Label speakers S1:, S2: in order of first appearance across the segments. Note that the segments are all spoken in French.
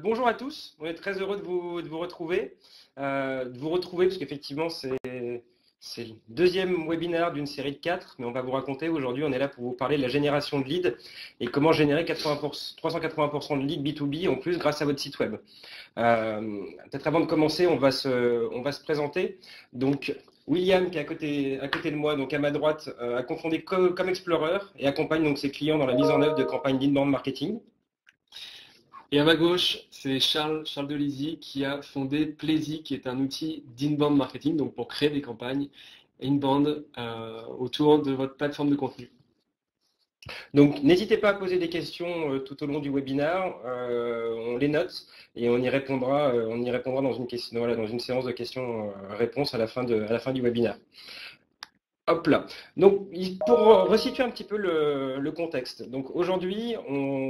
S1: Bonjour à tous, on est très heureux de vous retrouver. Parce qu'effectivement c'est le deuxième webinaire d'une série de 4, mais on va vous raconter aujourd'hui, on est là pour vous parler de la génération de leads et comment générer 380% de leads B2B en plus grâce à votre site web. Peut-être avant de commencer, on va se présenter. Donc William qui est à côté de moi, donc à ma droite, a cofondé Comexplorer et accompagne donc ses clients dans la mise en œuvre de campagnes d'inbound marketing.
S2: Et à ma gauche, c'est Charles Delizy qui a fondé Plaisy, qui est un outil d'inbound marketing, donc pour créer des campagnes inbound autour de votre plateforme de contenu.
S1: Donc, n'hésitez pas à poser des questions tout au long du webinaire. On les note et on y répondra dans une séance de questions-réponses à la fin du webinaire. Hop là. Donc, pour resituer un petit peu le contexte. Donc, aujourd'hui,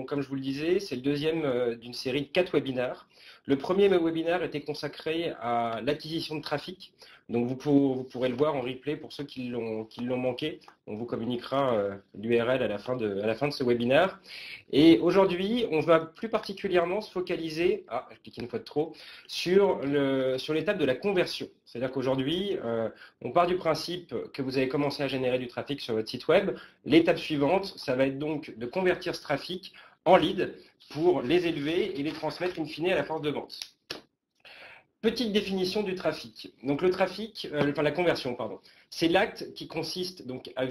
S1: comme je vous le disais, c'est le deuxième d'une série de 4 webinaires. Le premier webinaire était consacré à l'acquisition de trafic. Donc, vous pourrez le voir en replay pour ceux qui l'ont manqué. On vous communiquera l'URL à la fin de ce webinaire. Et aujourd'hui, on va plus particulièrement se focaliser, je clique une fois de trop, sur l'étape de la conversion. C'est-à-dire qu'aujourd'hui, on part du principe que vous avez commencé à générer du trafic sur votre site web. L'étape suivante, ça va être donc de convertir ce trafic en lead pour les élever et les transmettre in fine à la force de vente. Petite définition du trafic. Donc le trafic, la conversion, pardon. C'est l'acte qui consiste donc à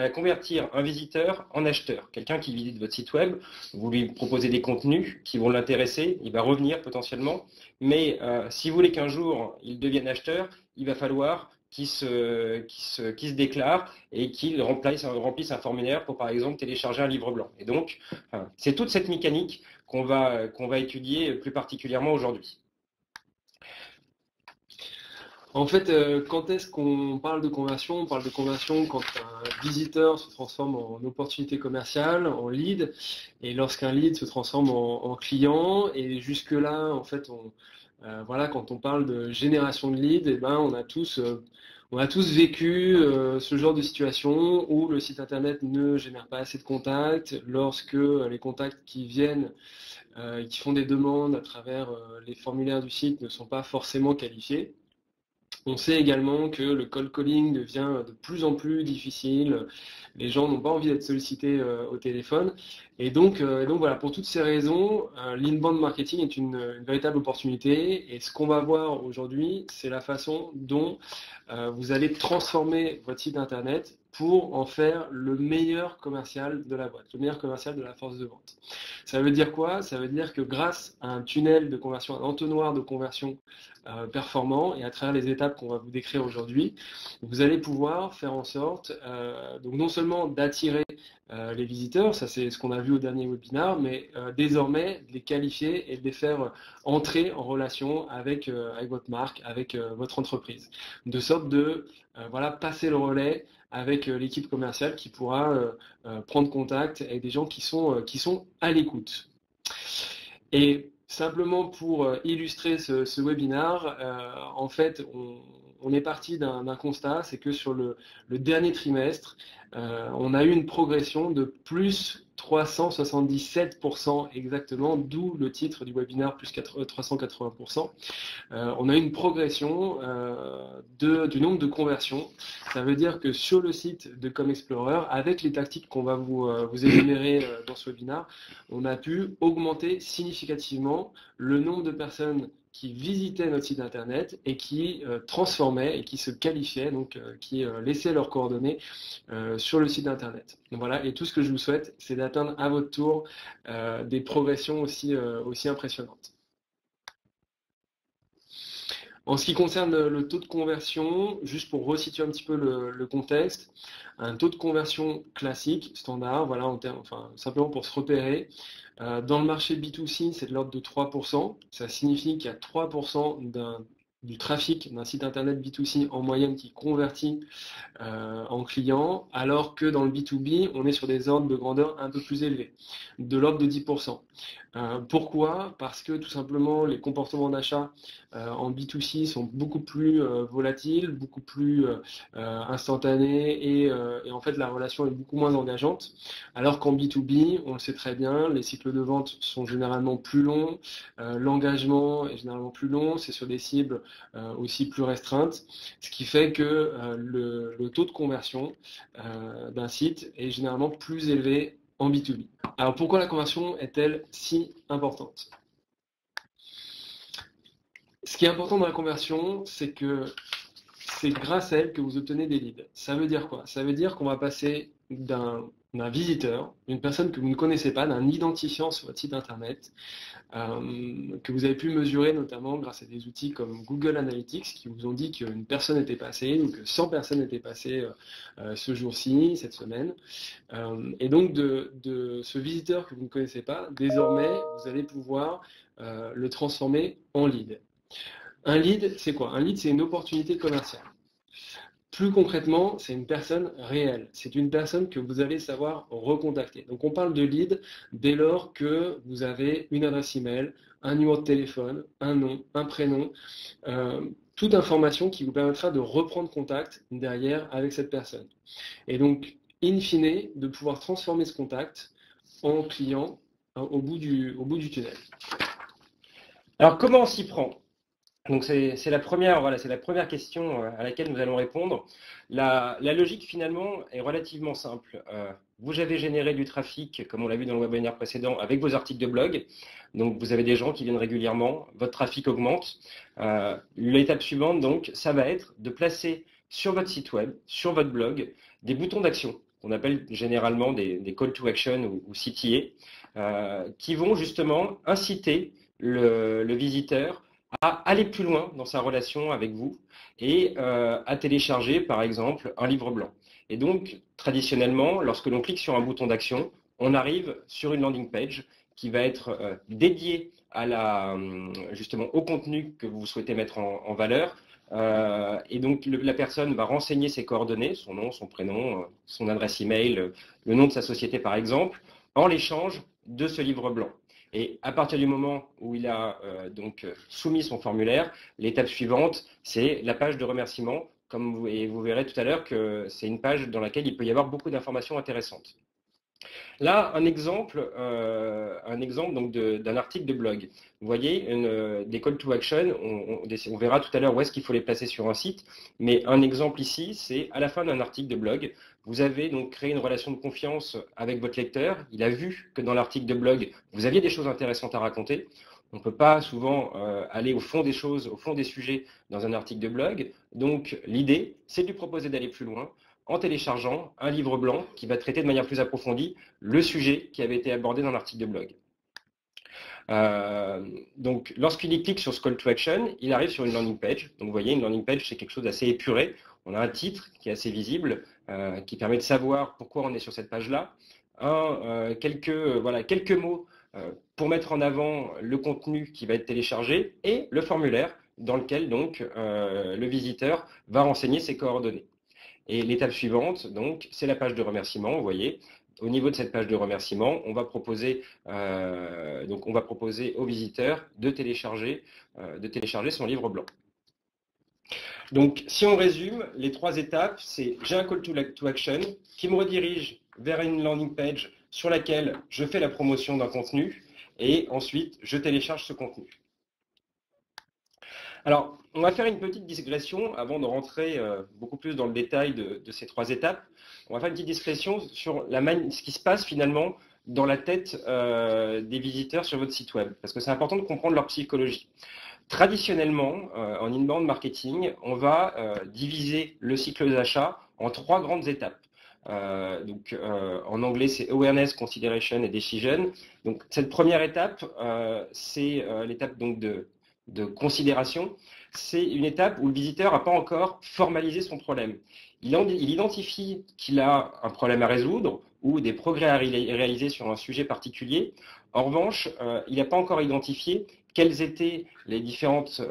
S1: convertir un visiteur en acheteur. Quelqu'un qui visite votre site web, vous lui proposez des contenus qui vont l'intéresser, il va revenir potentiellement. Mais si vous voulez qu'un jour il devienne acheteur, il va falloir qu'il se déclare et qu'il remplisse un formulaire pour, par exemple, télécharger un livre blanc. Et donc, c'est toute cette mécanique qu'on va étudier plus particulièrement aujourd'hui.
S2: En fait, quand est-ce qu'on parle de conversion? On parle de conversion quand un visiteur se transforme en opportunité commerciale, en lead, et lorsqu'un lead se transforme en client. Et jusque-là, en fait, quand on parle de génération de lead, on a tous vécu ce genre de situation où le site internet ne génère pas assez de contacts, lorsque les contacts qui viennent, qui font des demandes à travers les formulaires du site ne sont pas forcément qualifiés. On sait également que le cold calling devient de plus en plus difficile. Les gens n'ont pas envie d'être sollicités au téléphone. Et donc voilà, pour toutes ces raisons, l'inbound marketing est une véritable opportunité. Et ce qu'on va voir aujourd'hui, c'est la façon dont vous allez transformer votre site internet pour en faire le meilleur commercial de la boîte, le meilleur commercial de la force de vente. Ça veut dire quoi? Ça veut dire que grâce à un tunnel de conversion, un entonnoir de conversion performant, et à travers les étapes qu'on va vous décrire aujourd'hui, vous allez pouvoir faire en sorte donc non seulement d'attirer les visiteurs, ça c'est ce qu'on a vu au dernier webinaire, mais désormais de les qualifier et de les faire entrer en relation avec votre marque, avec votre entreprise, de sorte de passer le relais avec l'équipe commerciale qui pourra prendre contact avec des gens qui sont à l'écoute. Et simplement pour illustrer ce webinaire, en fait, on est parti d'un constat, c'est que sur le dernier trimestre, on a eu une progression de plus 377% exactement, d'où le titre du webinaire plus 380%. On a eu une progression du nombre de conversions. Ça veut dire que sur le site de Comexplorer, avec les tactiques qu'on va vous énumérer dans ce webinaire, on a pu augmenter significativement le nombre de personnes qui visitaient notre site internet et qui transformaient et qui se qualifiaient, donc qui laissaient leurs coordonnées sur le site internet. Donc voilà, et tout ce que je vous souhaite, c'est d'atteindre à votre tour des progressions aussi impressionnantes. En ce qui concerne le taux de conversion, juste pour resituer un petit peu le contexte, un taux de conversion classique, standard, voilà, simplement pour se repérer. Dans le marché B2C, c'est de l'ordre de 3%. Ça signifie qu'il y a 3% du trafic d'un site internet B2C en moyenne qui convertit en clients, alors que dans le B2B, on est sur des ordres de grandeur un peu plus élevés, de l'ordre de 10%. Pourquoi? Parce que tout simplement, les comportements d'achat en B2C sont beaucoup plus volatiles, beaucoup plus instantanés et en fait, la relation est beaucoup moins engageante. Alors qu'en B2B, on le sait très bien, les cycles de vente sont généralement plus longs, l'engagement est généralement plus long, c'est sur des cibles aussi plus restreintes, ce qui fait que le taux de conversion d'un site est généralement plus élevé en B2B. Alors pourquoi la conversion est-elle si importante? Ce qui est important dans la conversion, c'est que c'est grâce à elle que vous obtenez des leads. Ça veut dire quoi? Ça veut dire qu'on va passer d'un visiteur, d'une personne que vous ne connaissez pas, d'un identifiant sur votre site internet, que vous avez pu mesurer notamment grâce à des outils comme Google Analytics qui vous ont dit qu'une personne était passée ou que 100 personnes étaient passées ce jour-ci, cette semaine. Et donc de ce visiteur que vous ne connaissez pas, désormais, vous allez pouvoir le transformer en lead. Un lead, c'est quoi? Un lead, c'est une opportunité commerciale. Plus concrètement, c'est une personne réelle. C'est une personne que vous allez savoir recontacter. Donc, on parle de lead dès lors que vous avez une adresse email, un numéro de téléphone, un nom, un prénom, toute information qui vous permettra de reprendre contact derrière avec cette personne. Et donc, in fine, de pouvoir transformer ce contact en client au bout du tunnel.
S1: Alors, comment on s'y prend? Donc c'est la première question à laquelle nous allons répondre. La logique finalement est relativement simple. Vous avez généré du trafic, comme on l'a vu dans le webinaire précédent, avec vos articles de blog. Donc vous avez des gens qui viennent régulièrement, votre trafic augmente. L'étape suivante, donc, ça va être de placer sur votre site web, sur votre blog, des boutons d'action, qu'on appelle généralement des call to action ou CTA, qui vont justement inciter le visiteur à aller plus loin dans sa relation avec vous et à télécharger, par exemple, un livre blanc. Et donc, traditionnellement, lorsque l'on clique sur un bouton d'action, on arrive sur une landing page qui va être dédiée à justement au contenu que vous souhaitez mettre en valeur. Et donc, la personne va renseigner ses coordonnées, son nom, son prénom, son adresse email, le nom de sa société, par exemple, en l'échange de ce livre blanc. Et à partir du moment où il a donc soumis son formulaire, l'étape suivante, c'est la page de remerciement. Et vous verrez tout à l'heure que c'est une page dans laquelle il peut y avoir beaucoup d'informations intéressantes. Là, un exemple donc d'un article de blog. Vous voyez, des call to action, on verra tout à l'heure où est-ce qu'il faut les placer sur un site, mais un exemple ici, c'est à la fin d'un article de blog, vous avez donc créé une relation de confiance avec votre lecteur, il a vu que dans l'article de blog, vous aviez des choses intéressantes à raconter. On ne peut pas souvent aller au fond des choses, au fond des sujets dans un article de blog, donc l'idée, c'est de lui proposer d'aller plus loin, en téléchargeant un livre blanc qui va traiter de manière plus approfondie le sujet qui avait été abordé dans l'article de blog. Donc, lorsqu'il clique sur ce call to action, il arrive sur une landing page. Donc, vous voyez, une landing page, c'est quelque chose d'assez épuré. On a un titre qui est assez visible, qui permet de savoir pourquoi on est sur cette page-là. Quelques mots pour mettre en avant le contenu qui va être téléchargé et le formulaire dans lequel donc le visiteur va renseigner ses coordonnées. Et l'étape suivante, donc, c'est la page de remerciement. Vous voyez, au niveau de cette page de remerciement, on va proposer au visiteur de télécharger son livre blanc. Donc, si on résume, les trois étapes, c'est j'ai un call to action qui me redirige vers une landing page sur laquelle je fais la promotion d'un contenu et ensuite je télécharge ce contenu. Alors, on va faire une petite digression avant de rentrer beaucoup plus dans le détail de ces trois étapes. On va faire une petite digression sur ce qui se passe finalement dans la tête des visiteurs sur votre site web, parce que c'est important de comprendre leur psychologie. Traditionnellement, en inbound marketing, on va diviser le cycle d'achat en trois grandes étapes. En anglais, c'est Awareness, Consideration et Decision. Donc, cette première étape, c'est l'étape donc de considération. C'est une étape où le visiteur n'a pas encore formalisé son problème. Il identifie qu'il a un problème à résoudre ou des progrès à réaliser sur un sujet particulier. En revanche, il n'a pas encore identifié quelles étaient les différentes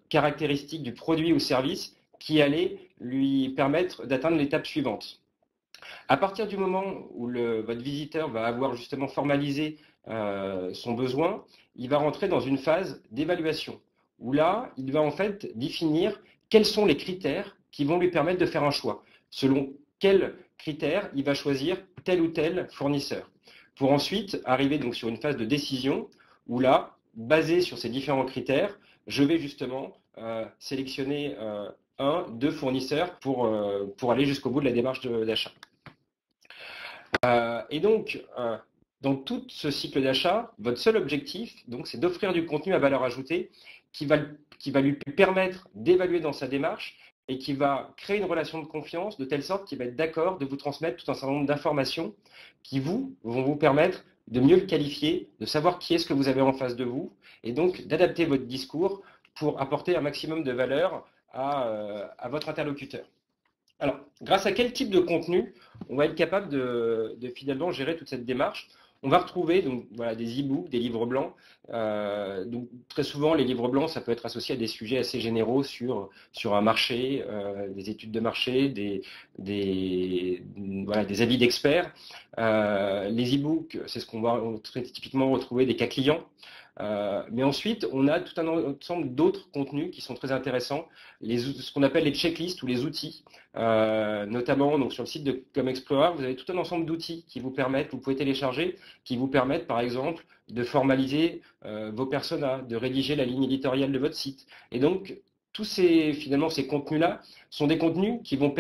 S1: caractéristiques du produit ou service qui allaient lui permettre d'atteindre l'étape suivante. À partir du moment où votre visiteur va avoir justement formalisé son besoin, il va rentrer dans une phase d'évaluation, où là, il va en fait définir quels sont les critères qui vont lui permettre de faire un choix. Selon quels critères il va choisir tel ou tel fournisseur. Pour ensuite arriver donc sur une phase de décision, où là, basé sur ces différents critères, je vais justement sélectionner deux fournisseurs pour aller jusqu'au bout de la démarche d'achat. Et donc, dans tout ce cycle d'achat, votre seul objectif, donc, c'est d'offrir du contenu à valeur ajoutée qui va lui permettre d'évaluer dans sa démarche et qui va créer une relation de confiance de telle sorte qu'il va être d'accord de vous transmettre tout un certain nombre d'informations qui vont vous permettre de mieux le qualifier, de savoir qui est-ce que vous avez en face de vous et donc d'adapter votre discours pour apporter un maximum de valeur à votre interlocuteur. Alors, grâce à quel type de contenu on va être capable de finalement gérer toute cette démarche? On va retrouver donc, voilà, des e-books, des livres blancs. Donc, très souvent, les livres blancs, ça peut être associé à des sujets assez généraux sur un marché, des études de marché, des avis d'experts. Les e-books, c'est ce qu'on va très typiquement retrouver des cas clients. Mais ensuite, on a tout un ensemble d'autres contenus qui sont très intéressants, ce qu'on appelle les checklists ou les outils. Notamment donc, sur le site de ComExplorer, vous avez tout un ensemble d'outils qui vous permettent, vous pouvez télécharger, qui vous permettent par exemple de formaliser vos personas, de rédiger la ligne éditoriale de votre site. Et donc, tous ces contenus-là sont des contenus qui vont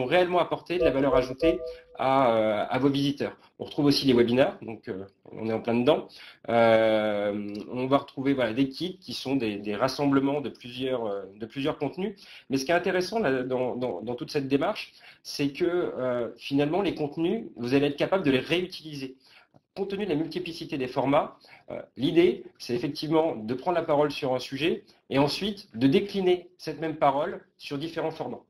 S1: réellement apporter de la valeur ajoutée à vos visiteurs. On retrouve aussi les webinaires, donc on est en plein dedans. On va retrouver des kits qui sont des rassemblements de plusieurs contenus. Mais ce qui est intéressant là, dans toute cette démarche, c'est que finalement les contenus, vous allez être capable de les réutiliser. Compte tenu de la multiplicité des formats, l'idée, c'est effectivement de prendre la parole sur un sujet et ensuite de décliner cette même parole sur différents formats.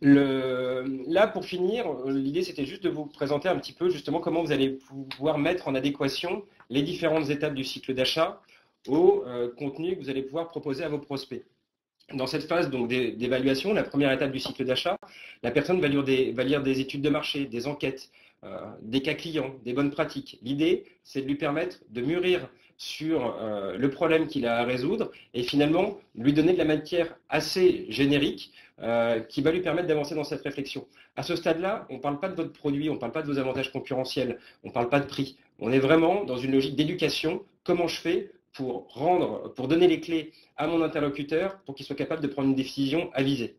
S1: Là, pour finir, l'idée, c'était juste de vous présenter un petit peu justement comment vous allez pouvoir mettre en adéquation les différentes étapes du cycle d'achat au contenu que vous allez pouvoir proposer à vos prospects. Dans cette phase d'évaluation, la première étape du cycle d'achat, la personne va lire des études de marché, des enquêtes, des cas clients, des bonnes pratiques. L'idée, c'est de lui permettre de mûrir sur le problème qu'il a à résoudre et finalement lui donner de la matière assez générique qui va lui permettre d'avancer dans cette réflexion. À ce stade-là, on ne parle pas de votre produit, on ne parle pas de vos avantages concurrentiels, on ne parle pas de prix. On est vraiment dans une logique d'éducation. Comment je fais pour donner les clés à mon interlocuteur pour qu'il soit capable de prendre une décision avisée.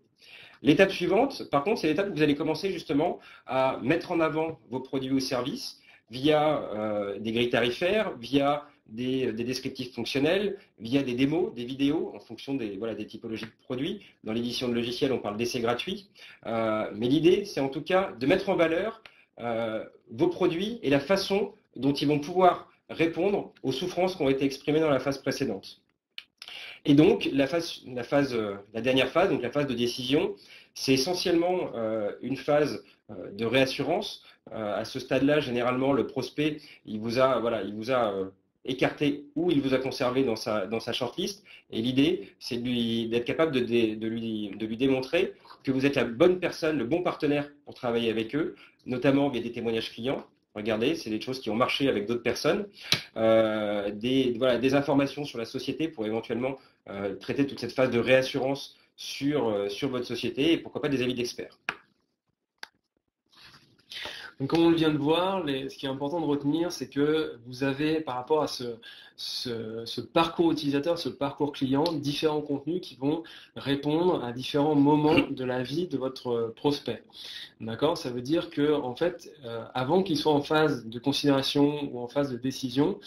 S1: L'étape suivante, par contre, c'est l'étape où vous allez commencer justement à mettre en avant vos produits ou services via des grilles tarifaires, via des descriptifs fonctionnels, via des démos, des vidéos en fonction des typologies de produits. Dans l'édition de logiciels, on parle d'essais gratuits. Mais l'idée, c'est en tout cas de mettre en valeur vos produits et la façon dont ils vont pouvoir répondre aux souffrances qui ont été exprimées dans la phase précédente. Et donc, la dernière phase, donc la phase de décision, c'est essentiellement une phase de réassurance. À ce stade-là, généralement, le prospect, il vous a écarté ou il vous a conservé dans sa shortlist. Et l'idée, c'est d'être capable de lui démontrer que vous êtes la bonne personne, le bon partenaire pour travailler avec eux, notamment via des témoignages clients. Regardez, c'est des choses qui ont marché avec d'autres personnes. Des informations sur la société pour éventuellement traiter toute cette phase de réassurance sur votre société et pourquoi pas des avis d'experts.
S2: Donc, comme on vient de voir, ce qui est important de retenir, c'est que vous avez, par rapport à ce parcours utilisateur, ce parcours client, différents contenus qui vont répondre à différents moments de la vie de votre prospect. D'accord ? Ça veut dire que, en fait, avant qu'il soit en phase de considération ou en phase de décision,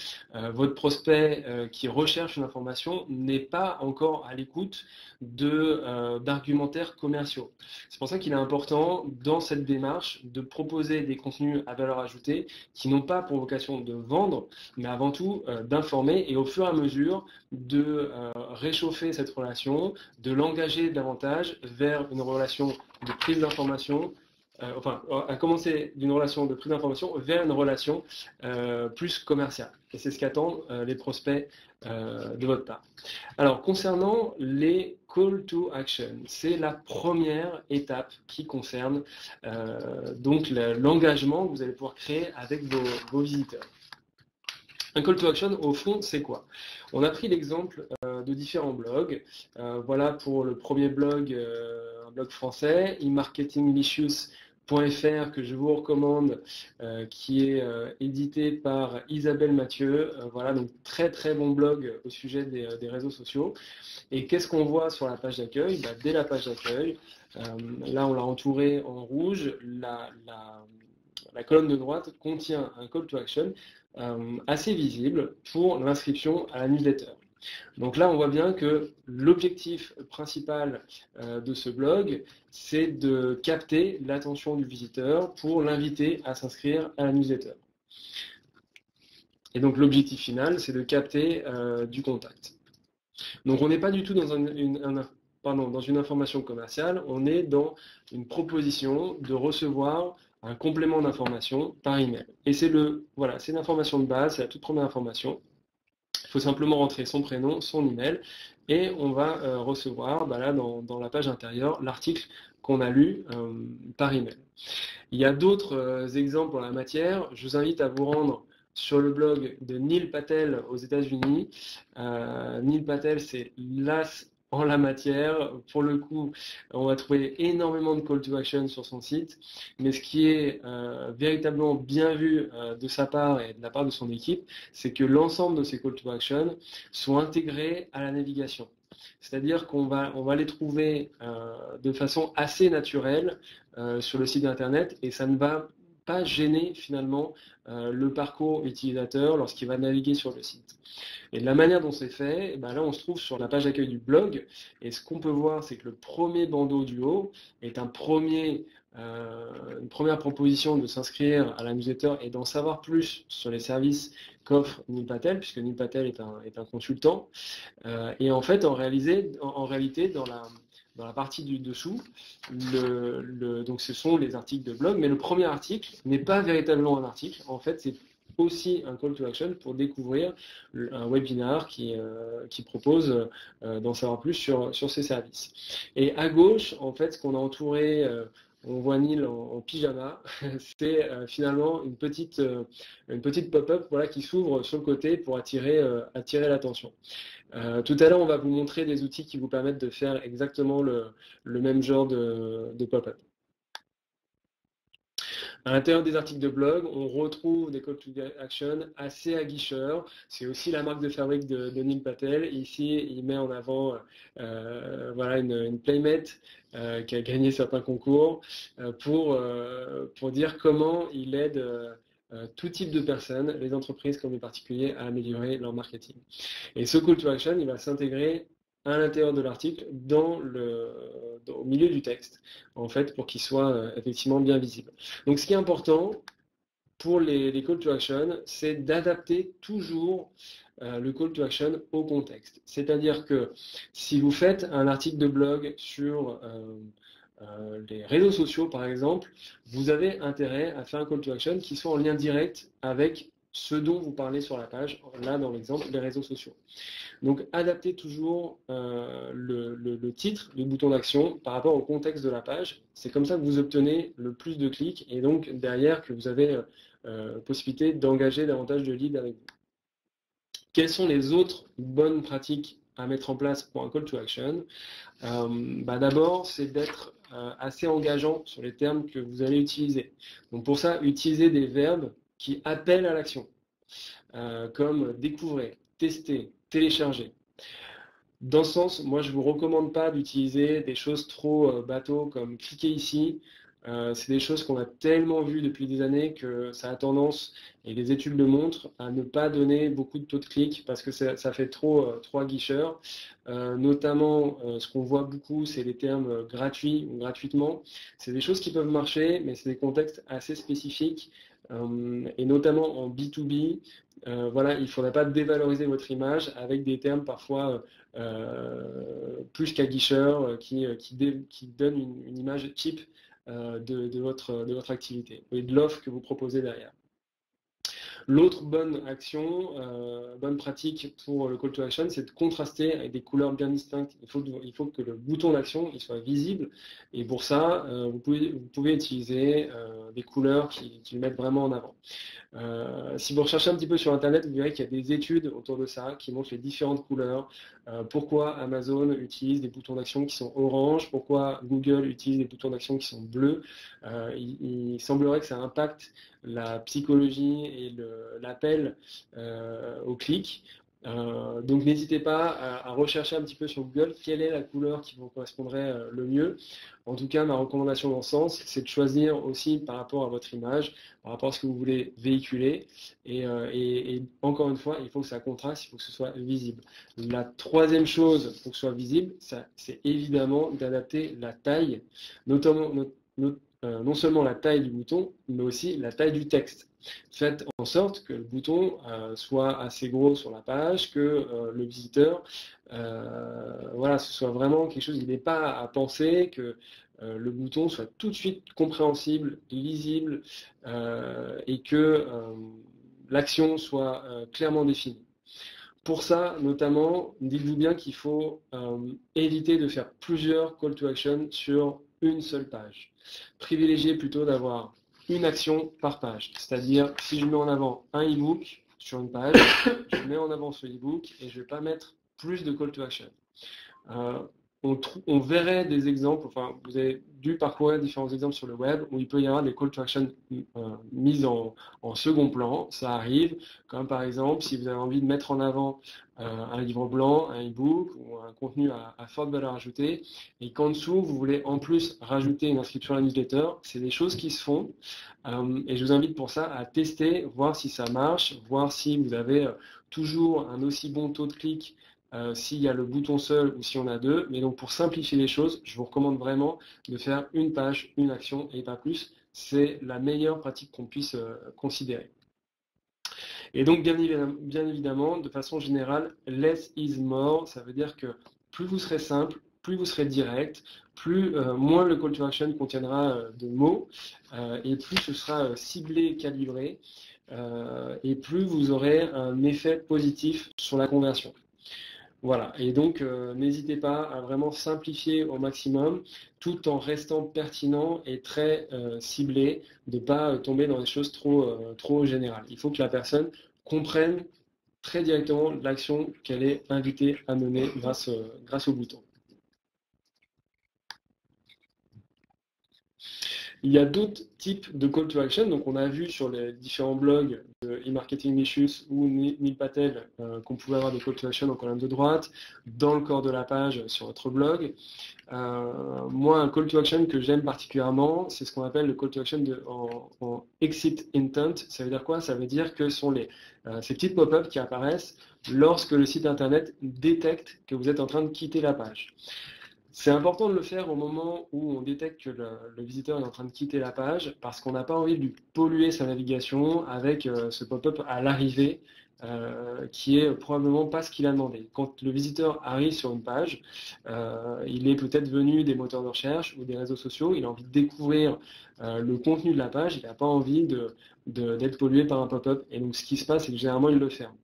S2: votre prospect qui recherche une information n'est pas encore à l'écoute d'argumentaires commerciaux. C'est pour ça qu'il est important, dans cette démarche, de proposer des contenus à valeur ajoutée qui n'ont pas pour vocation de vendre, mais avant tout d'informer et au fur et à mesure de réchauffer cette relation, de l'engager davantage vers une relation de prise d'information à commencer d'une relation de prise d'information vers une relation plus commerciale. Et c'est ce qu'attendent les prospects de votre part. Alors, concernant les call to action, c'est la première étape qui concerne donc l'engagement que vous allez pouvoir créer avec vos visiteurs. Un call to action, au fond, c'est quoi? On a pris l'exemple de différents blogs. Voilà pour le premier blog, un blog français, eMarketingLicious.fr, que je vous recommande, qui est édité par Isabelle Mathieu. Voilà, donc très très bon blog au sujet des réseaux sociaux. Et qu'est-ce qu'on voit sur la page d'accueil? Dès la page d'accueil, là on l'a entouré en rouge, la colonne de droite contient un call to action assez visible pour l'inscription à la newsletter. Donc là, on voit bien que l'objectif principal de ce blog, c'est de capter l'attention du visiteur pour l'inviter à s'inscrire à la newsletter. Et donc l'objectif final, c'est de capter du contact. Donc on n'est pas du tout dans dans une information commerciale, on est dans une proposition de recevoir un complément d'information par email. Et c'est l'information de base, c'est la toute première information. Il faut simplement rentrer son prénom, son email, et on va recevoir là dans la page intérieure l'article qu'on a lu par email. Il y a d'autres exemples en la matière. Je vous invite à vous rendre sur le blog de Neil Patel aux États-Unis. Neil Patel, c'est l'as en la matière. Pour le coup, on va trouver énormément de call to action sur son site, mais ce qui est véritablement bien vu de sa part et de la part de son équipe, c'est que l'ensemble de ces call to action sont intégrés à la navigation. C'est-à-dire qu'on va les trouver de façon assez naturelle sur le site internet, et ça ne va pas gêner finalement le parcours utilisateur lorsqu'il va naviguer sur le site. Et de la manière dont c'est fait, là on se trouve sur la page d'accueil du blog, et ce qu'on peut voir, c'est que le premier bandeau du haut est une première proposition de s'inscrire à la newsletter et d'en savoir plus sur les services qu'offre Neil Patel, puisque Neil Patel est un consultant. Et en fait, en réalité, dans la partie du dessous, donc ce sont les articles de blog, mais le premier article n'est pas véritablement un article. En fait, c'est aussi un call to action pour découvrir un webinar qui propose d'en savoir plus sur ces services. Et à gauche, en fait, ce qu'on a entouré, on voit Neil en pyjama, c'est finalement une petite pop-up qui s'ouvre sur le côté pour attirer l'attention. Tout à l'heure, on va vous montrer des outils qui vous permettent de faire exactement le même genre de pop-up. À l'intérieur des articles de blog, on retrouve des call to action assez aguicheurs. C'est aussi la marque de fabrique de Neil Patel. Ici, il met en avant une Playmate qui a gagné certains concours pour dire comment il aide tout type de personnes, les entreprises comme les particuliers, à améliorer leur marketing. Et ce call to action, il va s'intégrer à l'intérieur de l'article, au milieu du texte, en fait, pour qu'il soit effectivement bien visible. Donc ce qui est important pour les call to action, c'est d'adapter toujours le call to action au contexte. C'est-à-dire que si vous faites un article de blog sur les réseaux sociaux, par exemple, vous avez intérêt à faire un call to action qui soit en lien direct avec ce dont vous parlez sur la page, là dans l'exemple, les réseaux sociaux. Donc adaptez toujours le titre du bouton d'action par rapport au contexte de la page. C'est comme ça que vous obtenez le plus de clics et donc derrière que vous avez possibilité d'engager davantage de leads avec vous. Quelles sont les autres bonnes pratiques à mettre en place pour un call to action? D'abord, c'est d'être assez engageant sur les termes que vous allez utiliser. Donc pour ça, utilisez des verbes qui appellent à l'action, comme découvrir, tester, télécharger. Dans ce sens, moi je ne vous recommande pas d'utiliser des choses trop bateau comme cliquer ici. C'est des choses qu'on a tellement vues depuis des années que ça a tendance, et les études le montrent, à ne pas donner beaucoup de taux de clic parce que ça fait trop aguicheur. Notamment, ce qu'on voit beaucoup, c'est les termes gratuits ou gratuitement. C'est des choses qui peuvent marcher, mais c'est des contextes assez spécifiques. Et notamment en B2B, il ne faudrait pas dévaloriser votre image avec des termes parfois plus qu'aguicheurs qui donnent une image cheap de votre activité et de l'offre que vous proposez derrière. L'autre bonne action, bonne pratique pour le call to action, c'est de contraster avec des couleurs bien distinctes. Il faut que le bouton d'action soit visible, et pour ça, vous pouvez utiliser des couleurs qui le mettent vraiment en avant. Si vous recherchez un petit peu sur Internet, vous verrez qu'il y a des études autour de ça qui montrent les différentes couleurs. Pourquoi Amazon utilise des boutons d'action qui sont orange, pourquoi Google utilise des boutons d'action qui sont bleus. Il semblerait que ça impacte la psychologie et l'appel au clic. Donc n'hésitez pas à rechercher un petit peu sur Google quelle est la couleur qui vous correspondrait le mieux. En tout cas, ma recommandation dans ce sens, c'est de choisir aussi par rapport à votre image, par rapport à ce que vous voulez véhiculer. Et encore une fois, il faut que ça contraste, il faut que ce soit visible. La troisième chose pour que ce soit visible, c'est évidemment d'adapter la taille, notamment non seulement la taille du bouton, mais aussi la taille du texte. Faites en sorte que le bouton soit assez gros sur la page, que le visiteur, voilà, ce soit vraiment quelque chose, il n'est pas à penser que le bouton soit tout de suite compréhensible, lisible, et que l'action soit clairement définie. Pour ça, notamment, dites-vous bien qu'il faut éviter de faire plusieurs call to action sur une seule page. Privilégiez plutôt d'avoir une action par page. C'est-à-dire, si je mets en avant un e-book sur une page, je mets en avant ce e-book et je ne vais pas mettre plus de call to action. On verrait des exemples, enfin, vous avez dû parcourir différents exemples sur le web où il peut y avoir des call to action mises en second plan. Ça arrive, comme par exemple, si vous avez envie de mettre en avant un livre blanc, un e-book ou un contenu à forte valeur ajoutée, et qu'en dessous, vous voulez en plus rajouter une inscription à la newsletter, c'est des choses qui se font. Et je vous invite pour ça à tester, voir si ça marche, voir si vous avez toujours un aussi bon taux de clic s'il y a le bouton seul ou si on a deux. Mais donc pour simplifier les choses, je vous recommande vraiment de faire une page, une action et pas plus. C'est la meilleure pratique qu'on puisse considérer. Et donc bien évidemment, de façon générale, less is more, ça veut dire que plus vous serez simple, plus vous serez direct, moins le call to action contiendra de mots, et plus ce sera ciblé, calibré, et plus vous aurez un effet positif sur la conversion. Voilà, et donc n'hésitez pas à vraiment simplifier au maximum tout en restant pertinent et très ciblé, de ne pas tomber dans des choses trop générales. Il faut que la personne comprenne très directement l'action qu'elle est invitée à mener grâce au bouton. Il y a d'autres types de call to action. Donc, on a vu sur les différents blogs de e-marketing Nichus ou Neil Patel qu'on pouvait avoir des call to action en colonne de droite, dans le corps de la page sur votre blog. Moi, un call to action que j'aime particulièrement, c'est ce qu'on appelle le call to action en exit intent. Ça veut dire quoi? Ça veut dire que ce sont ces petites pop-up qui apparaissent lorsque le site internet détecte que vous êtes en train de quitter la page. C'est important de le faire au moment où on détecte que le visiteur est en train de quitter la page, parce qu'on n'a pas envie de lui polluer sa navigation avec ce pop-up à l'arrivée, qui est probablement pas ce qu'il a demandé. Quand le visiteur arrive sur une page, il est peut-être venu des moteurs de recherche ou des réseaux sociaux, il a envie de découvrir le contenu de la page, il n'a pas envie d'être pollué par un pop-up, et donc ce qui se passe, c'est que généralement il le ferme.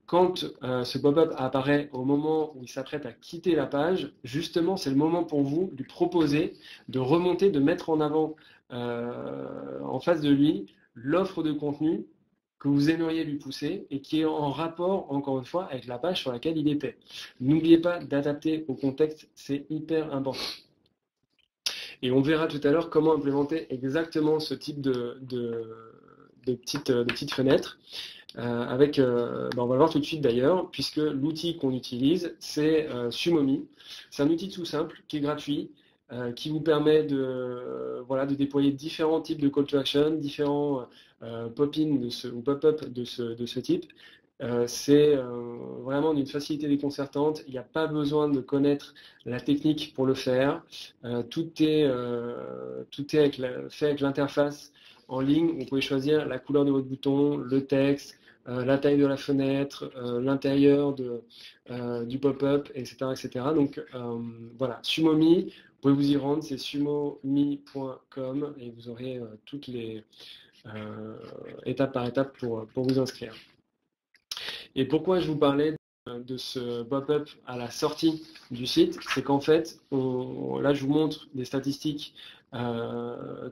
S2: Quand ce pop-up apparaît au moment où il s'apprête à quitter la page, justement, c'est le moment pour vous de lui proposer de remonter, de mettre en avant en face de lui l'offre de contenu que vous aimeriez lui pousser et qui est en rapport, encore une fois, avec la page sur laquelle il était. N'oubliez pas d'adapter au contexte, c'est hyper important. Et on verra tout à l'heure comment implémenter exactement ce type de petites fenêtres. On va le voir tout de suite d'ailleurs, puisque l'outil qu'on utilise, c'est Sumomi. C'est un outil tout simple, qui est gratuit, qui vous permet de déployer différents types de call to action, différents pop-in ou pop-up de ce type. C'est vraiment d'une facilité déconcertante. Il n'y a pas besoin de connaître la technique pour le faire. Tout est fait avec l'interface en ligne. Vous pouvez choisir la couleur de votre bouton, le texte, la taille de la fenêtre, l'intérieur du pop-up, etc., etc. Donc voilà, SumoMe, vous pouvez vous y rendre, c'est sumomi.com et vous aurez toutes les étape par étape pour vous inscrire. Et pourquoi je vous parlais de ce pop-up à la sortie du site, c'est qu'en fait, là je vous montre des statistiques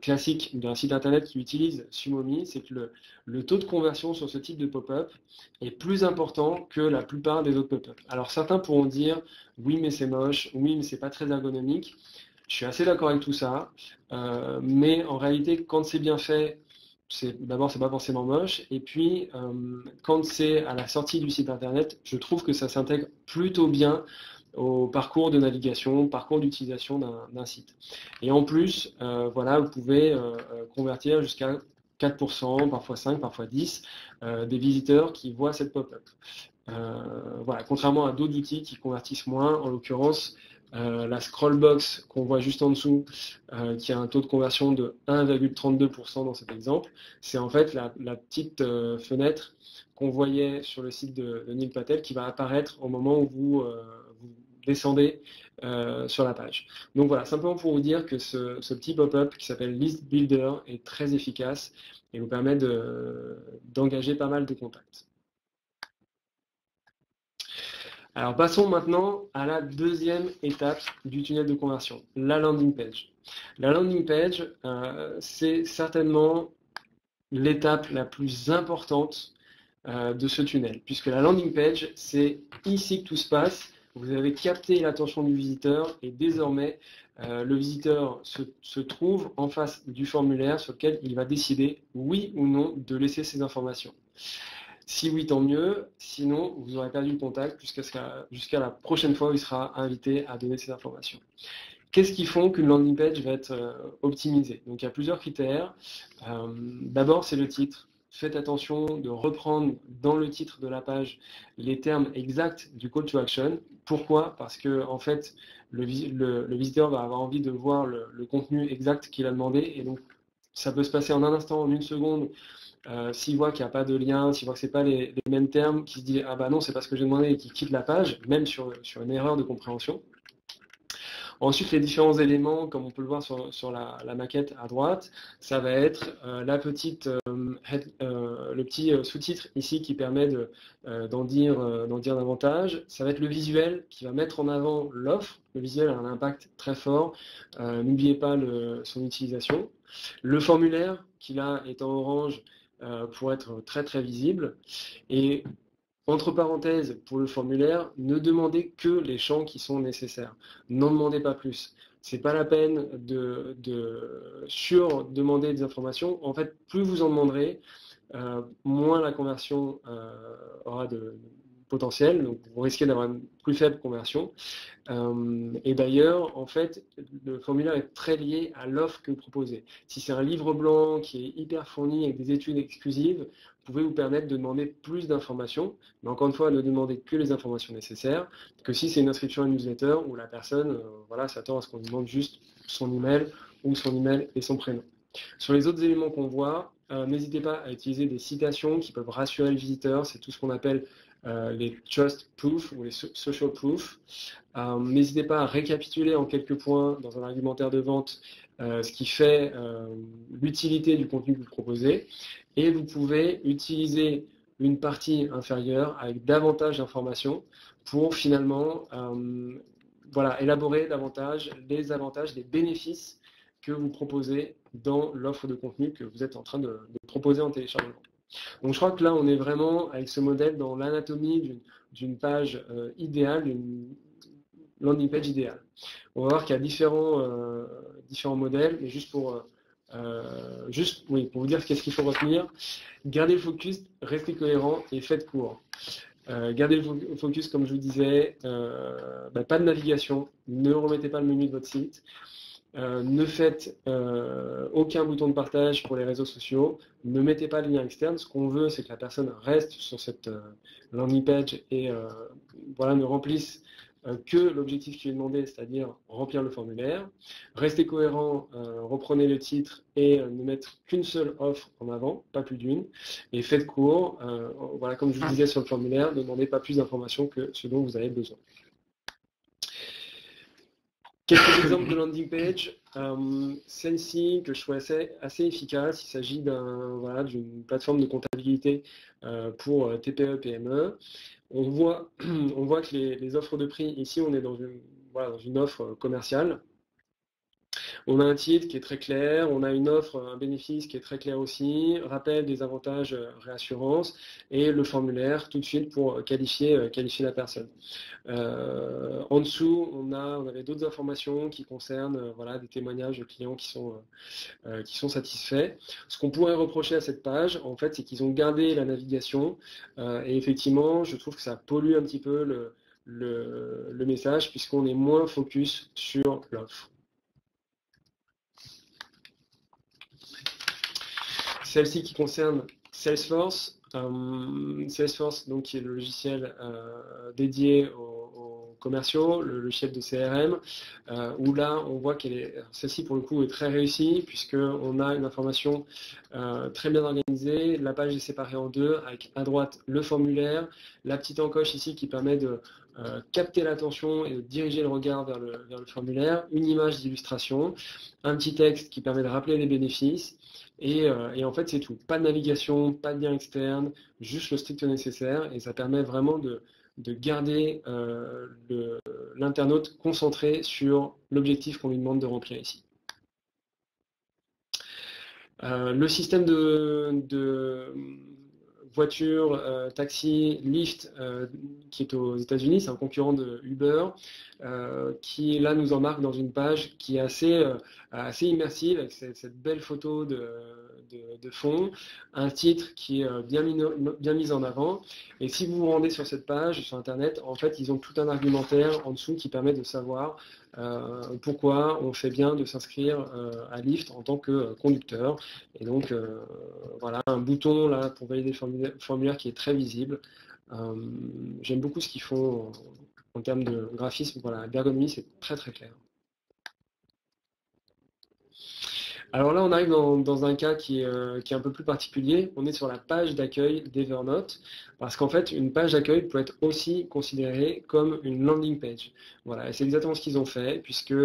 S2: classiques d'un site internet qui utilise SumoMe, c'est que le taux de conversion sur ce type de pop-up est plus important que la plupart des autres pop-up. Alors certains pourront dire, oui mais c'est moche, oui mais c'est pas très ergonomique. Je suis assez d'accord avec tout ça, mais en réalité, quand c'est bien fait, d'abord, c'est pas forcément moche, et puis quand c'est à la sortie du site internet, je trouve que ça s'intègre plutôt bien au parcours de navigation, au parcours d'utilisation d'un site. Et en plus, voilà, vous pouvez convertir jusqu'à 4%, parfois 5, parfois 10 des visiteurs qui voient cette pop-up. Voilà, contrairement à d'autres outils qui convertissent moins, en l'occurrence, la scrollbox qu'on voit juste en dessous, qui a un taux de conversion de 1,32% dans cet exemple, c'est en fait la petite fenêtre qu'on voyait sur le site de Neil Patel qui va apparaître au moment où vous descendez sur la page. Donc voilà, simplement pour vous dire que ce petit pop-up qui s'appelle List Builder est très efficace et vous permet d'engager pas mal de contacts. Alors passons maintenant à la deuxième étape du tunnel de conversion, la landing page. La landing page, c'est certainement l'étape la plus importante de ce tunnel, puisque la landing page, c'est ici que tout se passe. Vous avez capté l'attention du visiteur et désormais, le visiteur se trouve en face du formulaire sur lequel il va décider oui ou non de laisser ses informations. Si oui, tant mieux. Sinon, vous aurez perdu le contact jusqu'à la prochaine fois où il sera invité à donner ces informations. Qu'est-ce qui font qu'une landing page va être optimisée? Donc, il y a plusieurs critères. D'abord, c'est le titre. Faites attention de reprendre dans le titre de la page les termes exacts du call to action. Pourquoi? Parce que en fait, le visiteur va avoir envie de voir le contenu exact qu'il a demandé. Et donc, ça peut se passer en un instant, en une seconde. S'il voit qu'il n'y a pas de lien, s'il voit que ce n'est pas les mêmes termes, qu'il se dit ah bah non, c'est pas ce que j'ai demandé et qu'il quitte la page, même sur une erreur de compréhension. Ensuite, les différents éléments, comme on peut le voir sur la maquette à droite, ça va être le petit sous-titre ici qui permet d'en dire davantage. Ça va être le visuel qui va mettre en avant l'offre. Le visuel a un impact très fort. N'oubliez pas son utilisation. Le formulaire qui là est en orange pour être très très visible. Et entre parenthèses, pour le formulaire, ne demandez que les champs qui sont nécessaires. N'en demandez pas plus. C'est pas la peine de sur-demander des informations. En fait, plus vous en demanderez, moins la conversion aura de potentiel. Donc, vous risquez d'avoir une plus faible conversion. Et d'ailleurs, en fait, le formulaire est très lié à l'offre que vous proposez. Si c'est un livre blanc qui est hyper fourni avec des études exclusives, vous pouvez vous permettre de demander plus d'informations, mais encore une fois, ne demandez que les informations nécessaires, que si c'est une inscription à une newsletter où la personne voilà, s'attend à ce qu'on lui demande juste son email ou son email et son prénom. Sur les autres éléments qu'on voit, n'hésitez pas à utiliser des citations qui peuvent rassurer le visiteur, c'est tout ce qu'on appelle les trust proof ou les social proof. N'hésitez pas à récapituler en quelques points dans un argumentaire de vente ce qui fait l'utilité du contenu que vous proposez, et vous pouvez utiliser une partie inférieure avec davantage d'informations pour finalement voilà, élaborer davantage les avantages, les bénéfices que vous proposez dans l'offre de contenu que vous êtes en train de proposer en téléchargement. Donc je crois que là, on est vraiment avec ce modèle dans l'anatomie d'une page idéale, d'une landing page idéale. On va voir qu'il y a différents modèles, mais juste pour vous dire qu'est-ce qu'il faut retenir. Gardez le focus, restez cohérent et faites court. Gardez le focus, comme je vous disais, pas de navigation, ne remettez pas le menu de votre site. Ne faites aucun bouton de partage pour les réseaux sociaux, ne mettez pas de lien externe. Ce qu'on veut, c'est que la personne reste sur cette landing page et voilà, ne remplisse que l'objectif qui est demandé, c'est-à-dire remplir le formulaire. Restez cohérent, reprenez le titre et ne mettre qu'une seule offre en avant, pas plus d'une. Et faites court, voilà, comme je vous disais sur le formulaire, ne demandez pas plus d'informations que ce dont vous avez besoin. Quelques exemples de landing page. Celle-ci, que je trouve assez efficace, il s'agit d'une plateforme de comptabilité pour TPE, PME. On voit que les offres de prix, ici on est dans une offre commerciale. On a un titre qui est très clair, on a une offre, un bénéfice qui est très clair aussi, rappel des avantages réassurance et le formulaire tout de suite pour qualifier la personne. En dessous, on avait d'autres informations qui concernent des témoignages de clients qui sont satisfaits. Ce qu'on pourrait reprocher à cette page, en fait, c'est qu'ils ont gardé la navigation et effectivement, je trouve que ça pollue un petit peu le message puisqu'on est moins focus sur l'offre. Celle-ci qui concerne Salesforce. Salesforce, donc, qui est le logiciel dédié aux commerciaux, le logiciel de CRM, où là, on voit celle-ci, pour le coup, est très réussie, puisqu'on a une information très bien organisée. La page est séparée en deux, avec à droite le formulaire, la petite encoche ici qui permet de capter l'attention et de diriger le regard vers le formulaire, une image d'illustration, un petit texte qui permet de rappeler les bénéfices. Et en fait, c'est tout. Pas de navigation, pas de lien externe, juste le strict nécessaire. Et ça permet vraiment de garder l'internaute concentré sur l'objectif qu'on lui demande de remplir ici. Le système de voiture, taxi, Lyft, qui est aux États-Unis, c'est un concurrent de Uber, qui là nous embarque dans une page qui est assez immersive, avec cette belle photo de fond, un titre qui est bien mis en avant. Et si vous vous rendez sur cette page, sur Internet, en fait, ils ont tout un argumentaire en dessous qui permet de savoir pourquoi on fait bien de s'inscrire à Lyft en tant que conducteur. Et donc, voilà, un bouton là pour valider le formulaire qui est très visible. J'aime beaucoup ce qu'ils font en termes de graphisme. Voilà, l'ergonomie, c'est très très clair. Alors là, on arrive dans un cas qui est un peu plus particulier. On est sur la page d'accueil d'Evernote, parce qu'en fait, une page d'accueil peut être aussi considérée comme une landing page. Voilà, et c'est exactement ce qu'ils ont fait, puisque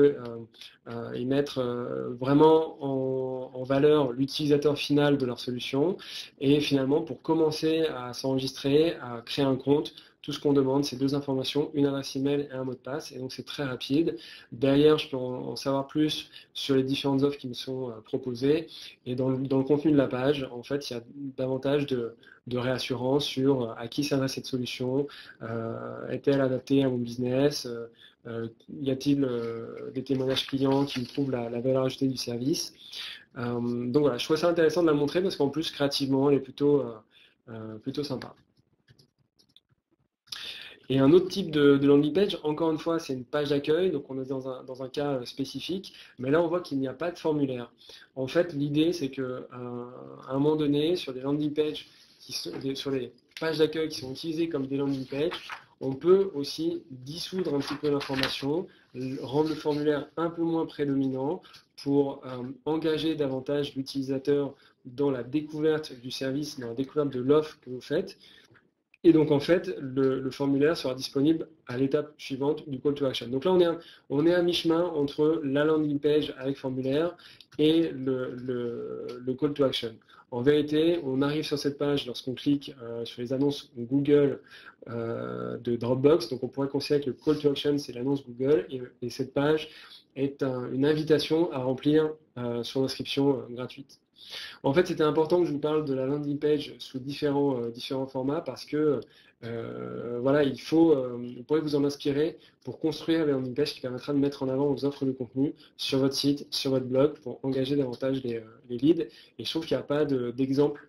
S2: ils mettent vraiment en valeur l'utilisateur final de leur solution. Et finalement, pour commencer à s'enregistrer, à créer un compte, tout ce qu'on demande, c'est deux informations, une adresse email et un mot de passe, et donc c'est très rapide. Derrière, je peux en savoir plus sur les différentes offres qui me sont proposées, et dans le contenu de la page, en fait, il y a davantage de réassurance sur à qui s'adresse cette solution, est-elle adaptée à mon business, y a-t-il des témoignages clients qui me prouvent la valeur ajoutée du service. Donc voilà, je trouve ça intéressant de la montrer parce qu'en plus, créativement, elle est plutôt sympa. Et un autre type de landing page, encore une fois, c'est une page d'accueil, donc on est dans un cas spécifique, mais là on voit qu'il n'y a pas de formulaire. En fait, l'idée c'est que à un moment donné, sur des landing pages, sur les pages d'accueil qui sont utilisées comme des landing pages, on peut aussi dissoudre un petit peu l'information, rendre le formulaire un peu moins prédominant pour engager davantage l'utilisateur dans la découverte du service, dans la découverte de l'offre que vous faites. Et donc, en fait, le formulaire sera disponible à l'étape suivante du call to action. Donc là, on est à mi-chemin entre la landing page avec formulaire et le call to action. En vérité, on arrive sur cette page lorsqu'on clique sur les annonces Google de Dropbox. Donc, on pourrait considérer que le call to action, c'est l'annonce Google. Et cette page est une invitation à remplir son inscription gratuite. En fait, c'était important que je vous parle de la landing page sous différents formats parce que voilà, vous pourrez vous en inspirer pour construire les landing pages qui permettra de mettre en avant vos offres de contenu sur votre site, sur votre blog pour engager davantage les leads. Et je trouve qu'il n'y a pas d'exemple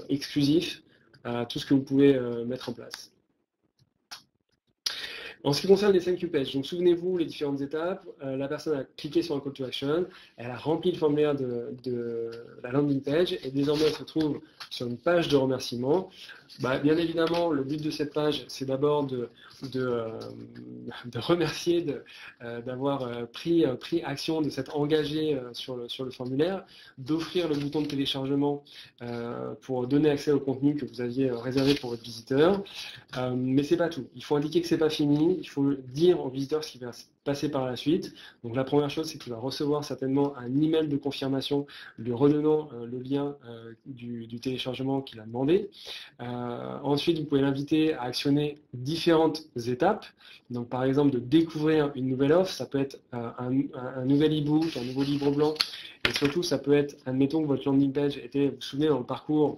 S2: exclusif à tout ce que vous pouvez mettre en place. En ce qui concerne les 5Q pages, donc souvenez-vous les différentes étapes. La personne a cliqué sur un call to action, elle a rempli le formulaire de la landing page et désormais elle se trouve sur une page de remerciement. Bien évidemment, le but de cette page, c'est d'abord de remercier d'avoir pris action, de s'être engagé sur le formulaire, d'offrir le bouton de téléchargement pour donner accès au contenu que vous aviez réservé pour votre visiteur. Mais c'est pas tout. Il faut indiquer que c'est pas fini. Il faut dire au visiteur ce qui va se passer par la suite. Donc la première chose, c'est qu'il va recevoir certainement un email de confirmation lui redonnant le lien du téléchargement qu'il a demandé. Ensuite, vous pouvez l'inviter à actionner différentes étapes. Donc par exemple, de découvrir une nouvelle offre, ça peut être un nouvel e-book, un nouveau livre blanc. Et surtout, ça peut être, admettons que votre landing page était, vous vous souvenez, dans le parcours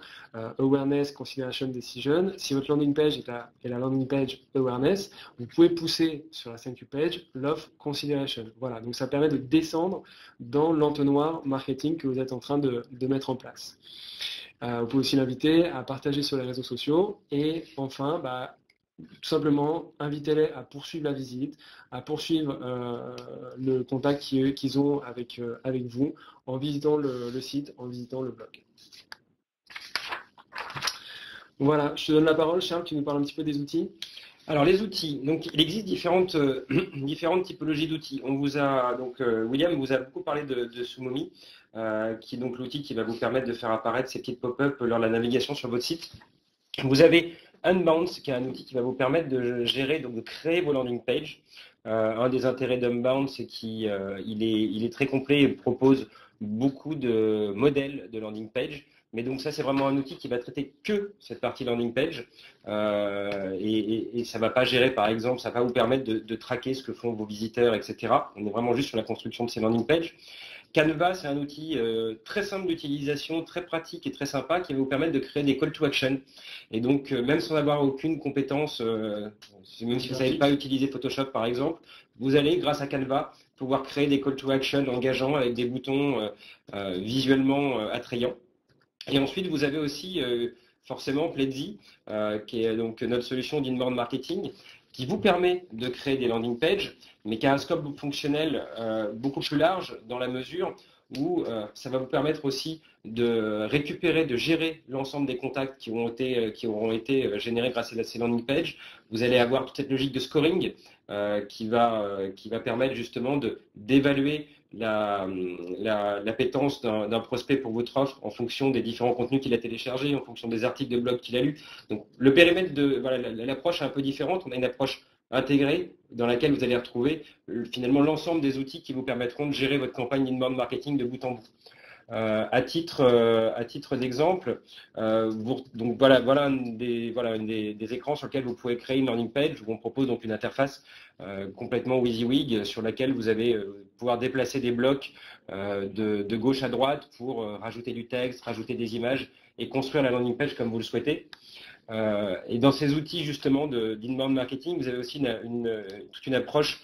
S2: Awareness, Consideration, Decision. Si votre landing page est la landing page Awareness, vous pouvez pousser sur la 5Q page l'offre Consideration. Voilà, donc ça permet de descendre dans l'entonnoir marketing que vous êtes en train de mettre en place. Vous pouvez aussi l'inviter à partager sur les réseaux sociaux. Et enfin, tout simplement, invitez-les à poursuivre la visite, à poursuivre le contact qu'ils ont avec vous en visitant le site, en visitant le blog. Voilà, je te donne la parole, Charles, tu nous parles un petit peu des outils.
S1: Alors les outils, donc il existe différentes typologies d'outils. William vous a beaucoup parlé de Sumomi, qui est donc l'outil qui va vous permettre de faire apparaître ces petites pop-up lors de la navigation sur votre site. Vous avez Unbounce, qui est un outil qui va vous permettre de gérer, donc de créer vos landing pages. Un des intérêts d'Unbounce, c'est qu'il est très complet et propose beaucoup de modèles de landing page. Mais donc ça, c'est vraiment un outil qui va traiter que cette partie landing page et ça ne va pas gérer, par exemple, ça va vous permettre de traquer ce que font vos visiteurs, etc. On est vraiment juste sur la construction de ces landing pages. Canva, c'est un outil très simple d'utilisation, très pratique et très sympa qui va vous permettre de créer des call to action. Et donc, même sans avoir aucune compétence, même si vous ne savez pas utiliser Photoshop par exemple, vous allez, grâce à Canva, pouvoir créer des call to action engageants avec des boutons visuellement attrayants. Et ensuite, vous avez aussi forcément Pledzi, qui est donc notre solution d'inbound marketing, qui vous permet de créer des landing pages, mais qui a un scope fonctionnel beaucoup plus large dans la mesure où ça va vous permettre aussi de récupérer, de gérer l'ensemble des contacts qui auront été générés grâce à ces landing pages. Vous allez avoir toute cette logique de scoring qui va permettre justement d'évaluer l'appétence d'un prospect pour votre offre en fonction des différents contenus qu'il a téléchargés, en fonction des articles de blog qu'il a lus. Donc le périmètre l'approche est un peu différente. On a une approche intégrée dans laquelle vous allez retrouver finalement l'ensemble des outils qui vous permettront de gérer votre campagne d'inbound marketing de bout en bout. À titre d'exemple, donc voilà des écrans sur lesquels vous pouvez créer une landing page où on propose donc une interface complètement WYSIWYG sur laquelle vous allez pouvoir déplacer des blocs de gauche à droite pour rajouter du texte, rajouter des images et construire la landing page comme vous le souhaitez. Et dans ces outils justement d'inbound marketing, vous avez aussi toute une approche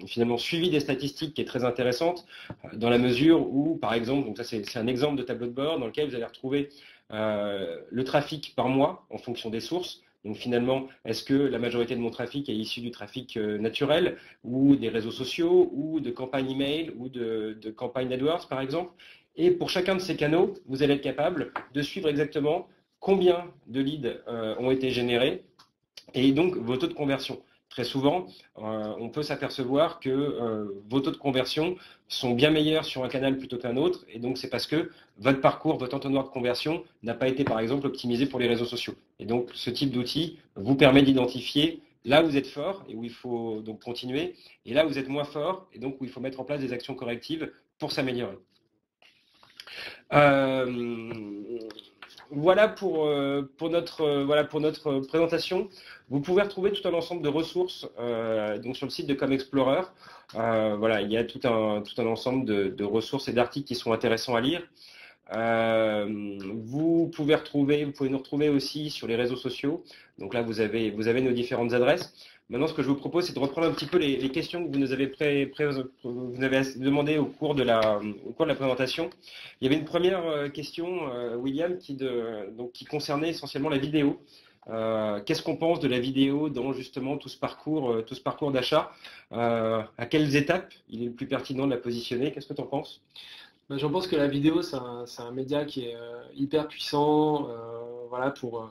S1: finalement suivi des statistiques qui est très intéressante dans la mesure où, par exemple, donc ça c'est un exemple de tableau de bord dans lequel vous allez retrouver le trafic par mois en fonction des sources. Donc finalement, est-ce que la majorité de mon trafic est issu du trafic naturel ou des réseaux sociaux ou de campagnes email ou de campagnes AdWords par exemple. Et pour chacun de ces canaux, vous allez être capable de suivre exactement combien de leads ont été générés et donc vos taux de conversion. Très souvent, on peut s'apercevoir que vos taux de conversion sont bien meilleurs sur un canal plutôt qu'un autre, et donc c'est parce que votre parcours, votre entonnoir de conversion n'a pas été par exemple optimisé pour les réseaux sociaux. Et donc ce type d'outil vous permet d'identifier là où vous êtes fort et où il faut donc continuer, et là où vous êtes moins fort et donc où il faut mettre en place des actions correctives pour s'améliorer. Voilà pour notre présentation. Vous pouvez retrouver tout un ensemble de ressources donc sur le site de ComExplorer. Il y a tout un ensemble de ressources et d'articles qui sont intéressants à lire. Vous pouvez nous retrouver aussi sur les réseaux sociaux. Donc là, vous avez nos différentes adresses. Maintenant, ce que je vous propose, c'est de reprendre un petit peu les questions que vous nous avez demandées au cours de la présentation. Il y avait une première question, William, qui concernait essentiellement la vidéo. Qu'est-ce qu'on pense de la vidéo dans justement tout ce parcours d'achat? À quelles étapes il est le plus pertinent de la positionner? Qu'est-ce que tu en penses?
S2: Ben, j'en pense que la vidéo, c'est un média qui est hyper puissant, voilà, pour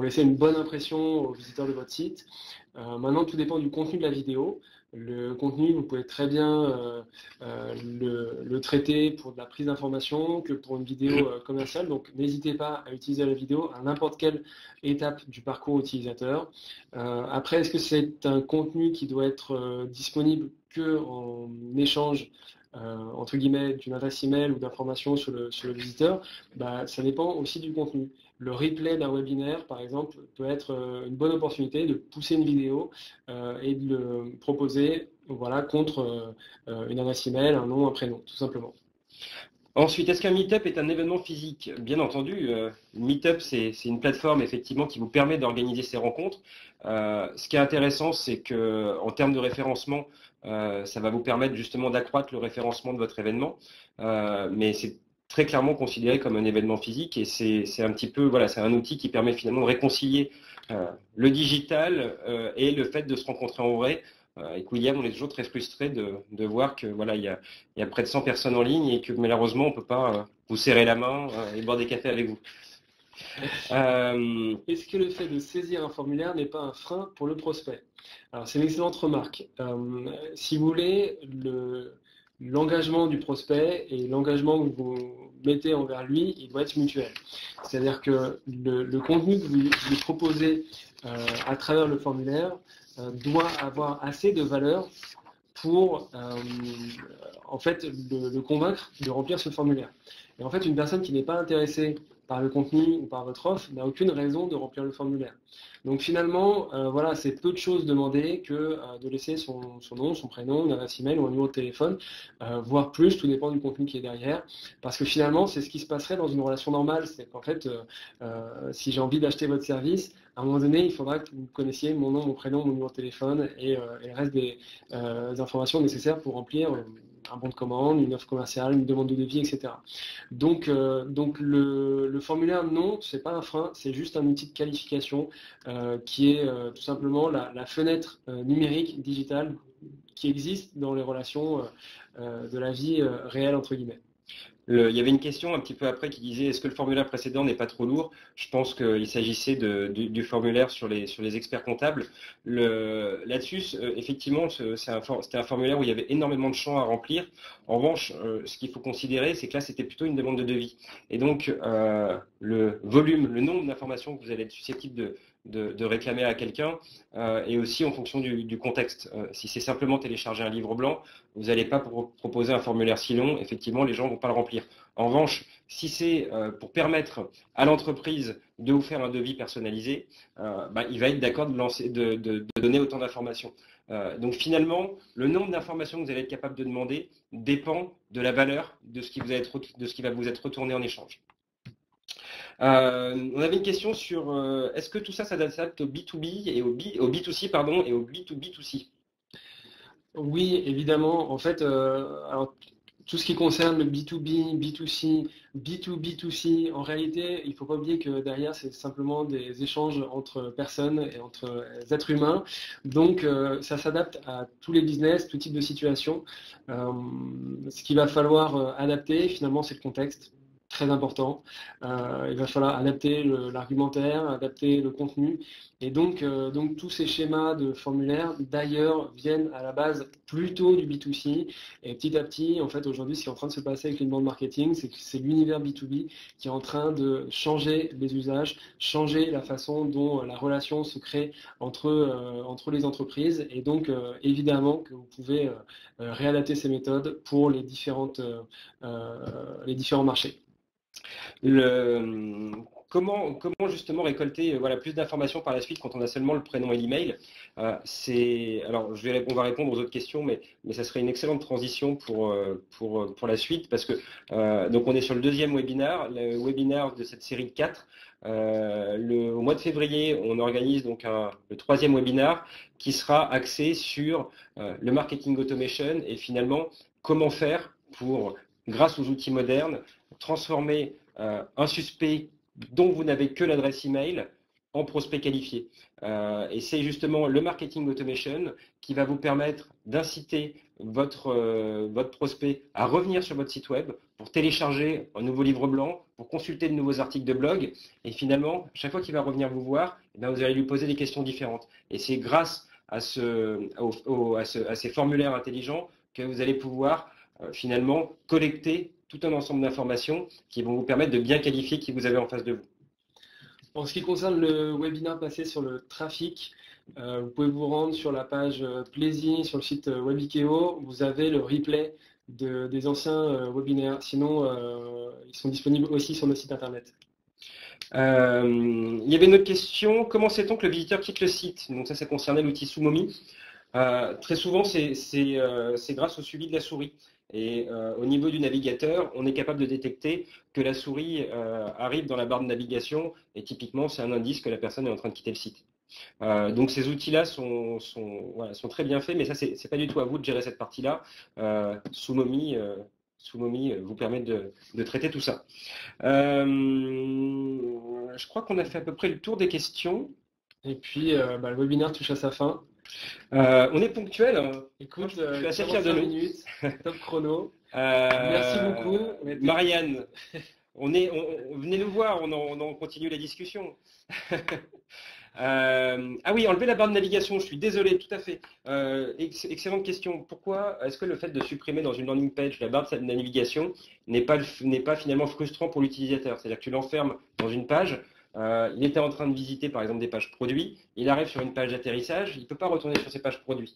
S2: laisser une bonne impression aux visiteurs de votre site. Maintenant, tout dépend du contenu de la vidéo. Le contenu, vous pouvez très bien le traiter pour de la prise d'information que pour une vidéo commerciale. Donc, n'hésitez pas à utiliser la vidéo à n'importe quelle étape du parcours utilisateur. Après, est-ce que c'est un contenu qui doit être disponible que en échange entre guillemets, d'une adresse email ou d'informations sur le visiteur, bah, ça dépend aussi du contenu. Le replay d'un webinaire, par exemple, peut être une bonne opportunité de pousser une vidéo et de le proposer voilà, contre une adresse email, un nom, un prénom, tout simplement.
S1: Ensuite, est-ce qu'un meet-up est un événement physique? Bien entendu, Meetup, c'est une plateforme effectivement qui vous permet d'organiser ces rencontres. Ce qui est intéressant, c'est que en termes de référencement, ça va vous permettre justement d'accroître le référencement de votre événement. Mais c'est très clairement considéré comme un événement physique et c'est un petit peu, voilà, c'est un outil qui permet finalement de réconcilier le digital et le fait de se rencontrer en vrai. Avec William, on est toujours très frustré de voir que voilà, il y a près de 100 personnes en ligne et que malheureusement, on ne peut pas vous serrer la main et boire des cafés avec vous.
S2: Est-ce que le fait de saisir un formulaire n'est pas un frein pour le prospect? Alors, c'est une excellente remarque. Si vous voulez, l'engagement du prospect et l'engagement que vous mettez envers lui, il doit être mutuel. C'est-à-dire que le contenu que vous proposez à travers le formulaire doit avoir assez de valeur pour en fait le convaincre de remplir ce formulaire. Et en fait, une personne qui n'est pas intéressée par le contenu ou par votre offre n'a aucune raison de remplir le formulaire. Donc finalement, voilà, c'est peu de choses demandées que de laisser son nom, son prénom, une adresse email ou un numéro de téléphone, voire plus, tout dépend du contenu qui est derrière. Parce que finalement, c'est ce qui se passerait dans une relation normale. C'est qu'en fait, si j'ai envie d'acheter votre service, à un moment donné, il faudra que vous connaissiez mon nom, mon prénom, mon numéro de téléphone et le reste des informations nécessaires pour remplir un bon de commande, une offre commerciale, une demande de devis, etc. Donc le formulaire, non, c'est pas un frein, c'est juste un outil de qualification qui est tout simplement la fenêtre numérique, digitale, qui existe dans les relations de la vie réelle, entre guillemets.
S1: Il y avait une question un petit peu après qui disait est-ce que le formulaire précédent n'est pas trop lourd? Je pense qu'il s'agissait du formulaire sur les experts comptables. Là-dessus, effectivement, c'était un formulaire où il y avait énormément de champs à remplir. En revanche, ce qu'il faut considérer, c'est que là, c'était plutôt une demande de devis. Et donc, le volume, le nombre d'informations que vous allez être susceptible de réclamer à quelqu'un et aussi en fonction du contexte. Si c'est simplement télécharger un livre blanc, vous n'allez pas proposer un formulaire si long, effectivement, les gens ne vont pas le remplir. En revanche, si c'est pour permettre à l'entreprise de vous faire un devis personnalisé, il va être d'accord de donner autant d'informations. Donc finalement, le nombre d'informations que vous allez être capable de demander dépend de la valeur de ce qui va vous être retourné en échange. On avait une question sur est-ce que tout ça s'adapte au B2B et au B2C pardon, et au B2B2C?
S2: Oui, évidemment. En fait, alors, tout ce qui concerne le B2B, B2C, B2B2C, en réalité, il ne faut pas oublier que derrière, c'est simplement des échanges entre personnes et entre êtres humains. Donc, ça s'adapte à tous les business, tout type de situation. Ce qu'il va falloir adapter, finalement, c'est le contexte. Très important. Il va falloir adapter l'argumentaire, adapter le contenu. Et donc tous ces schémas de formulaire, d'ailleurs, viennent à la base plutôt du B2C. Et petit à petit, en fait, aujourd'hui, ce qui est en train de se passer avec l'inbound marketing, c'est que c'est l'univers B2B qui est en train de changer les usages, changer la façon dont la relation se crée entre les entreprises. Et donc, évidemment, que vous pouvez réadapter ces méthodes pour les différents marchés.
S1: Comment justement récolter plus d'informations par la suite quand on a seulement le prénom et l'email? Alors on va répondre aux autres questions, mais ça serait une excellente transition pour la suite parce que donc on est sur le deuxième webinaire, le webinaire de cette série de 4. Au mois de février, on organise donc le troisième webinaire qui sera axé sur le marketing automation et finalement comment faire pour, grâce aux outils modernes, transformer un suspect dont vous n'avez que l'adresse email en prospect qualifié. Et c'est justement le marketing automation qui va vous permettre d'inciter votre prospect à revenir sur votre site web pour télécharger un nouveau livre blanc, pour consulter de nouveaux articles de blog. Et finalement, chaque fois qu'il va revenir vous voir, eh bien, vous allez lui poser des questions différentes. Et c'est grâce à ces formulaires intelligents que vous allez pouvoir finalement collecter tout un ensemble d'informations qui vont vous permettre de bien qualifier qui vous avez en face de vous.
S2: En ce qui concerne le webinaire passé sur le trafic, vous pouvez vous rendre sur la page Plaisir, sur le site Webikeo. Vous avez le replay des anciens webinaires. Sinon, ils sont disponibles aussi sur notre site internet.
S1: Il y avait une autre question. Comment sait-on que le visiteur quitte le site? Donc ça concernait l'outil Sumomi. Très souvent, c'est grâce au suivi de la souris. Et au niveau du navigateur, on est capable de détecter que la souris arrive dans la barre de navigation et typiquement, c'est un indice que la personne est en train de quitter le site. Donc ces outils-là sont très bien faits, mais ça, c'est pas du tout à vous de gérer cette partie-là. Sumomi vous permet de traiter tout ça. Je crois qu'on a fait à peu près le tour des questions.
S2: Et puis, le webinaire touche à sa fin.
S1: On est ponctuel. Hein.
S2: Écoute,
S1: je suis assez fier de nous.
S2: Minutes, top chrono. Merci beaucoup.
S1: Marianne, venez nous voir, on continue la discussion. Ah oui, enlever la barre de navigation, je suis désolé, tout à fait. Excellente question. Pourquoi est-ce que le fait de supprimer dans une landing page la barre de navigation n'est pas finalement frustrant pour l'utilisateur? C'est-à-dire que tu l'enfermes dans une page. Il était en train de visiter par exemple des pages produits, il arrive sur une page d'atterrissage, il ne peut pas retourner sur ses pages produits.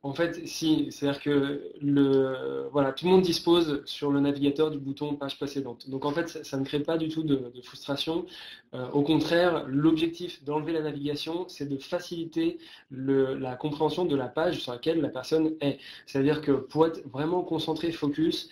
S2: En fait, si, c'est-à-dire que tout le monde dispose sur le navigateur du bouton page précédente. Donc en fait, ça ne crée pas du tout de frustration. Au contraire, l'objectif d'enlever la navigation, c'est de faciliter la compréhension de la page sur laquelle la personne est. C'est-à-dire que pour être vraiment concentré, focus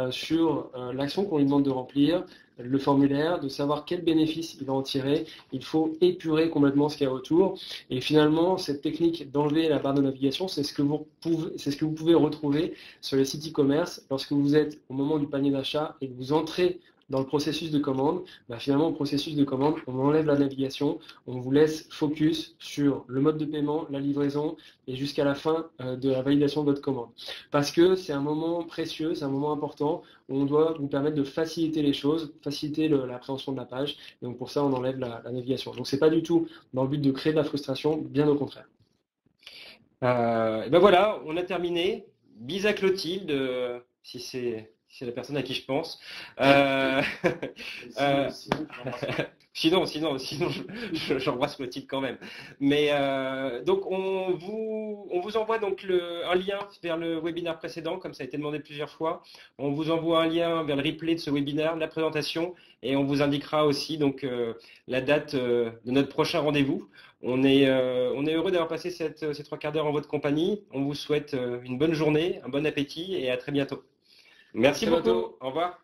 S2: sur l'action qu'on lui demande de remplir, le formulaire, de savoir quel bénéfice il va en tirer, il faut épurer complètement ce qu'il y a autour. Et finalement, cette technique d'enlever la barre de navigation, c'est ce que vous pouvez retrouver sur les sites e-commerce lorsque vous êtes au moment du panier d'achat et que vous entrez dans le processus de commande. Finalement, au processus de commande, on enlève la navigation, on vous laisse focus sur le mode de paiement, la livraison et jusqu'à la fin de la validation de votre commande. Parce que c'est un moment précieux, c'est un moment important où on doit vous permettre de faciliter les choses, faciliter l'appréhension de la page. Et donc pour ça, on enlève la navigation. Donc c'est pas du tout dans le but de créer de la frustration, bien au contraire.
S1: Ben voilà, on a terminé. Bis à Clotilde, si c'est la personne à qui je pense. Sinon, j'embrasse Clotilde quand même. Mais donc on vous envoie donc un lien vers le webinaire précédent, comme ça a été demandé plusieurs fois. On vous envoie un lien vers le replay de ce webinaire, la présentation, et on vous indiquera aussi donc la date de notre prochain rendez-vous. On est heureux d'avoir passé ces 3 quarts d'heure en votre compagnie. On vous souhaite une bonne journée, un bon appétit et à très bientôt. Merci beaucoup. Au revoir.